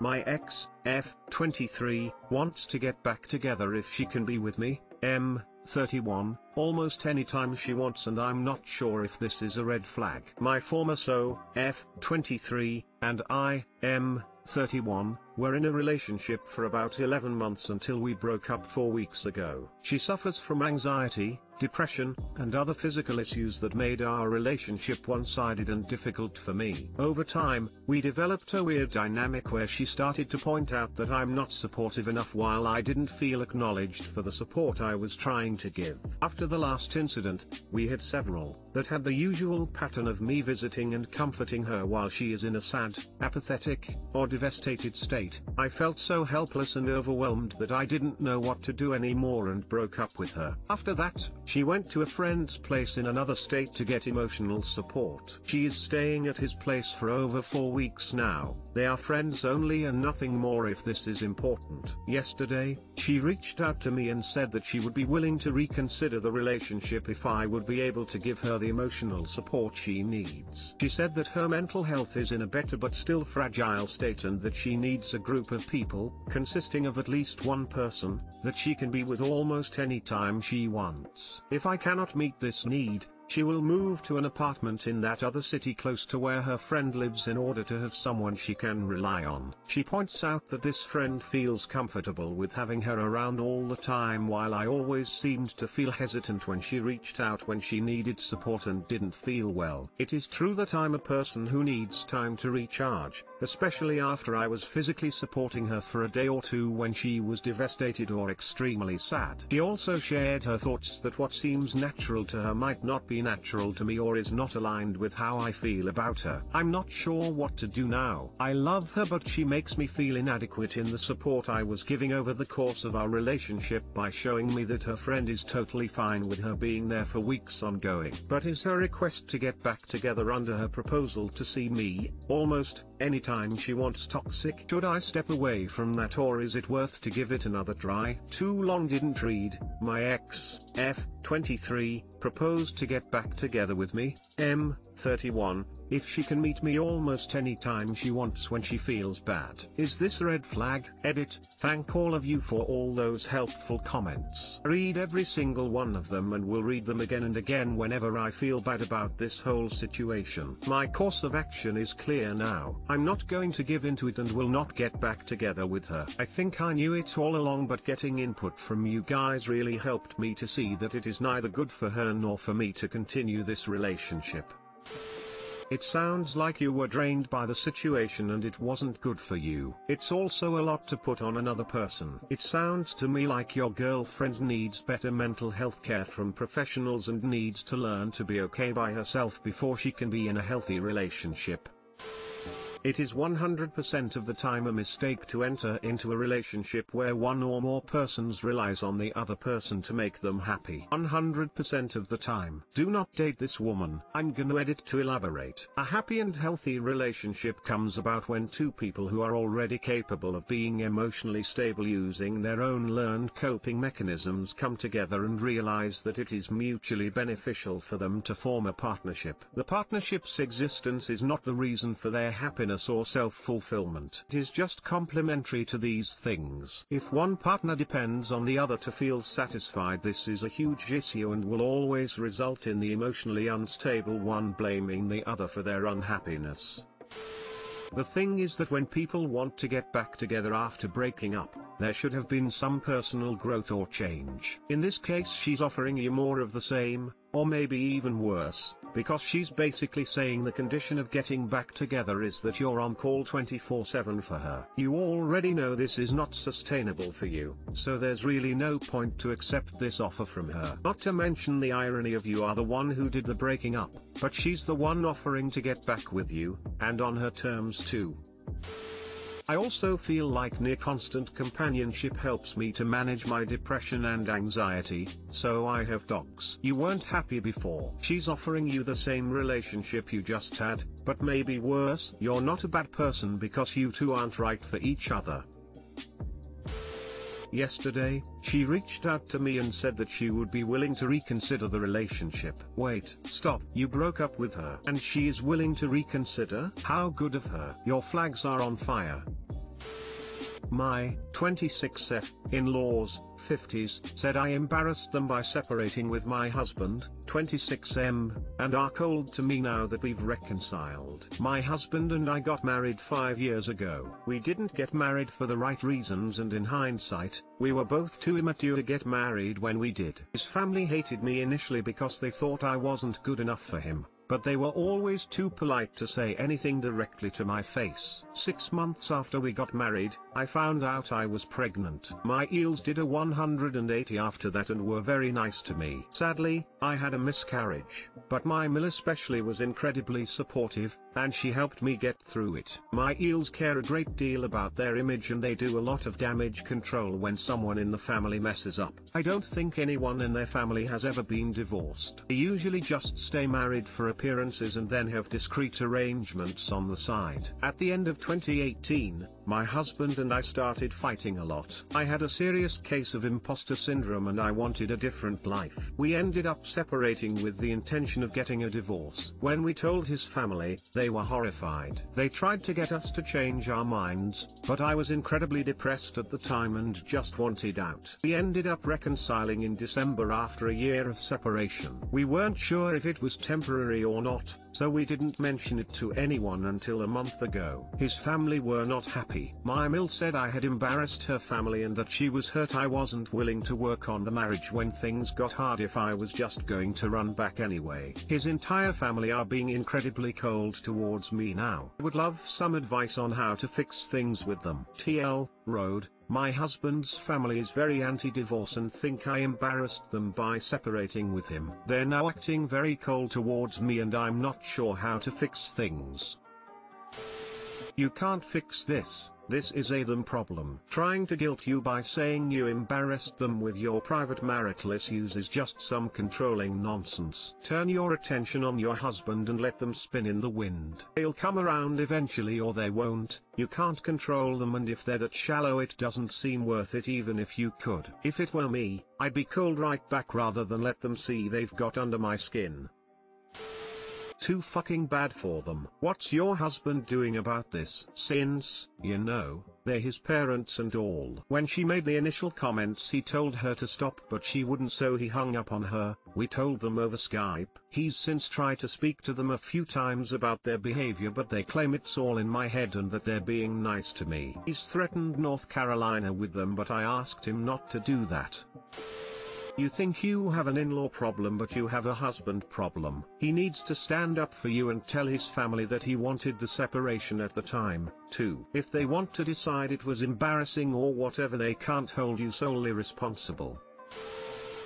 My ex, F23, wants to get back together if she can be with me, M31, almost anytime she wants, and I'm not sure if this is a red flag. My former so, F23, and I, M31, were in a relationship for about 11 months until we broke up 4 weeks ago. She suffers from anxiety, depression, and other physical issues that made our relationship one-sided and difficult for me. Over time, we developed a weird dynamic where she started to point out that I'm not supportive enough while I didn't feel acknowledged for the support I was trying to give. After the last incident, we had several, that had the usual pattern of me visiting and comforting her while she is in a sad, apathetic, or devastated state. I felt so helpless and overwhelmed that I didn't know what to do anymore and broke up with her. After that, she went to a friend's place in another state to get emotional support. She is staying at his place for over 4 weeks now. They are friends only and nothing more if this is important. Yesterday, she reached out to me and said that she would be willing to reconsider the relationship if I would be able to give her the emotional support she needs. She said that her mental health is in a better but still fragile state and that she needs a group of people, consisting of at least one person, that she can be with almost any time she wants. If I cannot meet this need, she will move to an apartment in that other city close to where her friend lives in order to have someone she can rely on. She points out that this friend feels comfortable with having her around all the time while I always seemed to feel hesitant when she reached out when she needed support and didn't feel well. It is true that I'm a person who needs time to recharge, especially after I was physically supporting her for a day or two when she was devastated or extremely sad. She also shared her thoughts that what seems natural to her might not be natural to me or is not aligned with how I feel about her. I'm not sure what to do now. I love her, but she makes me feel inadequate in the support I was giving over the course of our relationship by showing me that her friend is totally fine with her being there for weeks ongoing. But is her request to get back together under her proposal to see me, almost, anytime she wants toxic? Should I step away from that or is it worth to give it another try? Too long didn't read. My ex, F23, proposed to get back together with me, M31, if she can meet me almost any time she wants when she feels bad. Is this a red flag? Edit. Thank all of you for all those helpful comments. Read every single one of them and will read them again and again whenever I feel bad about this whole situation. My course of action is clear now. I'm not going to give into it and will not get back together with her. I think I knew it all along, but getting input from you guys really helped me to see that it is neither good for her nor for me to continue this relationship. It sounds like you were drained by the situation and it wasn't good for you. It's also a lot to put on another person. It sounds to me like your girlfriend needs better mental health care from professionals and needs to learn to be okay by herself before she can be in a healthy relationship. It is 100% of the time a mistake to enter into a relationship where one or more persons relies on the other person to make them happy. 100% of the time. Do not date this woman. I'm gonna edit to elaborate. A happy and healthy relationship comes about when two people who are already capable of being emotionally stable using their own learned coping mechanisms come together and realize that it is mutually beneficial for them to form a partnership. The partnership's existence is not the reason for their happiness or self-fulfillment. It is just complementary to these things. If one partner depends on the other to feel satisfied, this is a huge issue and will always result in the emotionally unstable one blaming the other for their unhappiness. The thing is that when people want to get back together after breaking up, there should have been some personal growth or change. In this case, she's offering you more of the same, or maybe even worse, because she's basically saying the condition of getting back together is that you're on call 24/7 for her. You already know this is not sustainable for you, so there's really no point to accept this offer from her. Not to mention the irony of you are the one who did the breaking up, but she's the one offering to get back with you, and on her terms too. I also feel like near constant companionship helps me to manage my depression and anxiety, so I have docs. You weren't happy before. She's offering you the same relationship you just had, but maybe worse. You're not a bad person because you two aren't right for each other. Yesterday, she reached out to me and said that she would be willing to reconsider the relationship. Wait, stop. You broke up with her and she is willing to reconsider? How good of her. Your flags are on fire. My 26F in-laws, 50s, said I embarrassed them by separating with my husband, 26M, and are cold to me now that we've reconciled. My husband and I got married 5 years ago. We didn't get married for the right reasons, and in hindsight, we were both too immature to get married when we did. His family hated me initially because they thought I wasn't good enough for him, but they were always too polite to say anything directly to my face. 6 months after we got married, I found out I was pregnant. My eels did a 180 after that and were very nice to me. Sadly, I had a miscarriage, but my mill especially was incredibly supportive, and she helped me get through it. My eels care a great deal about their image, and they do a lot of damage control when someone in the family messes up. I don't think anyone in their family has ever been divorced. They usually just stay married for appearances and then have discreet arrangements on the side. At the end of 2018, my husband and I started fighting a lot. I had a serious case of imposter syndrome and I wanted a different life. We ended up separating with the intention of getting a divorce. When we told his family, they were horrified. They tried to get us to change our minds, but I was incredibly depressed at the time and just wanted out. We ended up reconciling in December after a year of separation. We weren't sure if it was temporary or not, so we didn't mention it to anyone until a month ago. His family were not happy. My mill said I had embarrassed her family and that she was hurt I wasn't willing to work on the marriage when things got hard if I was just going to run back anyway. His entire family are being incredibly cold towards me now. I would love some advice on how to fix things with them. TL, Road. My husband's family is very anti-divorce and think I embarrassed them by separating with him. They're now acting very cold towards me and I'm not sure how to fix things. You can't fix this. This is a them problem. Trying to guilt you by saying you embarrassed them with your private marital issues is just some controlling nonsense. Turn your attention on your husband and let them spin in the wind. They'll come around eventually or they won't. You can't control them, and if they're that shallow it doesn't seem worth it even if you could. If it were me, I'd be cold right back rather than let them see they've got under my skin. Too fucking bad for them. What's your husband doing about this? Since, you know, they're his parents and all. When she made the initial comments he told her to stop, but she wouldn't, so he hung up on her. We told them over Skype. He's since tried to speak to them a few times about their behavior, but they claim it's all in my head and that they're being nice to me. He's threatened North Carolina with them, but I asked him not to do that. You think you have an in-law problem, but you have a husband problem. He needs to stand up for you and tell his family that he wanted the separation at the time, too. If they want to decide it was embarrassing or whatever, they can't hold you solely responsible.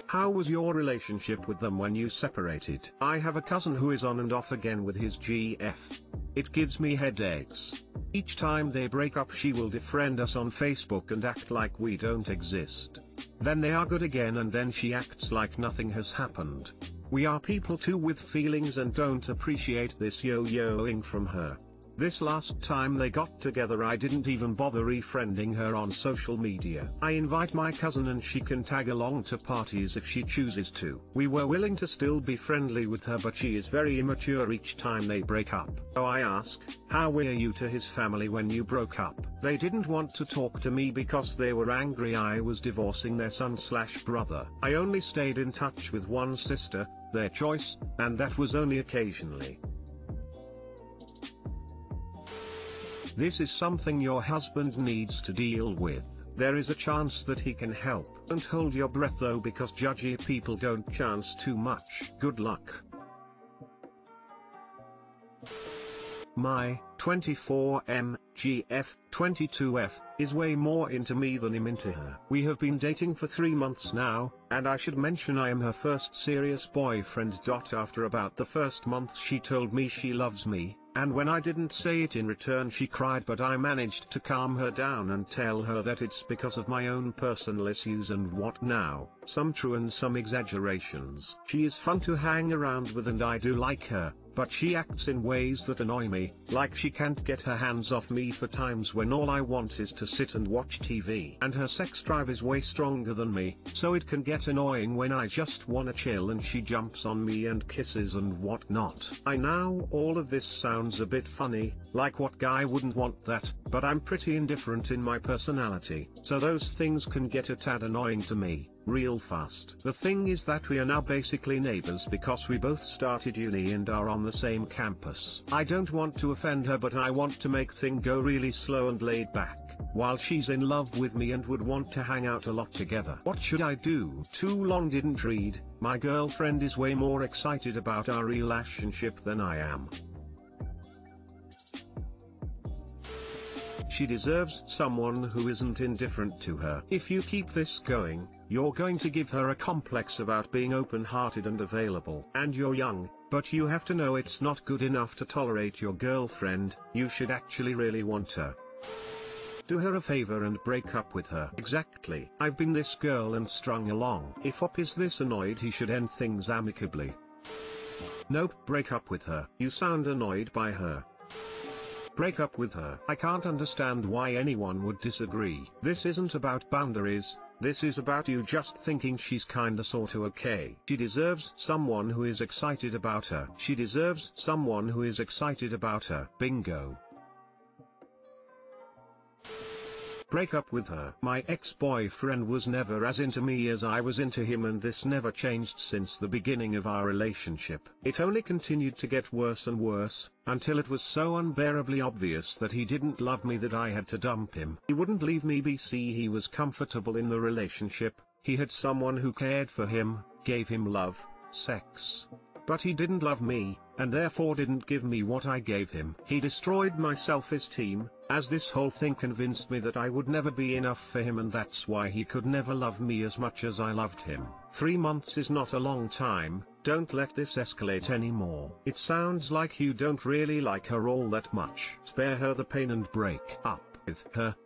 How was your relationship with them when you separated? I have a cousin who is on and off again with his GF. It gives me headaches. Each time they break up she will defriend us on Facebook and act like we don't exist. Then they are good again and then she acts like nothing has happened. We are people too with feelings and don't appreciate this yo-yoing from her. This last time they got together I didn't even bother refriending her on social media. I invite my cousin and she can tag along to parties if she chooses to. We were willing to still be friendly with her, but she is very immature each time they break up. So I ask, how were you to his family when you broke up? They didn't want to talk to me because they were angry I was divorcing their son/brother. I only stayed in touch with one sister, their choice, and that was only occasionally. This is something your husband needs to deal with. There is a chance that he can help. Don't hold your breath though, because judgy people don't chance too much. Good luck. My 24M GF 22F is way more into me than I'm into her. We have been dating for 3 months now, and I should mention I am her first serious boyfriend. After about the first month she told me she loves me, and when I didn't say it in return she cried, but I managed to calm her down and tell her that it's because of my own personal issues and what now, some true and some exaggerations. She is fun to hang around with and I do like her, but she acts in ways that annoy me, like she can't get her hands off me for times when all I want is to sit and watch TV. And her sex drive is way stronger than me, so it can get annoying when I just wanna chill and she jumps on me and kisses and whatnot. I know all of this sounds a bit funny, like what guy wouldn't want that, but I'm pretty indifferent in my personality, so those things can get a tad annoying to me, real fast. The thing is that we are now basically neighbors because we both started uni and are on the same campus. I don't want to offend her, but I want to make things go really slow and laid back, while she's in love with me and would want to hang out a lot together. What should I do? Too long didn't read. My girlfriend is way more excited about our relationship than I am. She deserves someone who isn't indifferent to her. If you keep this going, you're going to give her a complex about being open-hearted and available. And you're young, but you have to know it's not good enough to tolerate your girlfriend. You should actually really want her. Do her a favor and break up with her. Exactly. I've been this girl and strung along. If Op is this annoyed, he should end things amicably. Nope, break up with her. You sound annoyed by her. Break up with her. I can't understand why anyone would disagree. This isn't about boundaries, this is about you just thinking she's kinda sorta okay. She deserves someone who is excited about her. She deserves someone who is excited about her. Bingo. Break up with her. My ex-boyfriend was never as into me as I was into him, and this never changed since the beginning of our relationship. It only continued to get worse and worse, until it was so unbearably obvious that he didn't love me that I had to dump him. He wouldn't leave me be. He was comfortable in the relationship, he had someone who cared for him, gave him love, sex. But he didn't love me, and therefore didn't give me what I gave him. He destroyed my self-esteem, as this whole thing convinced me that I would never be enough for him, and that's why he could never love me as much as I loved him. 3 months is not a long time. Don't let this escalate anymore. It sounds like you don't really like her all that much. Spare her the pain and break up with her.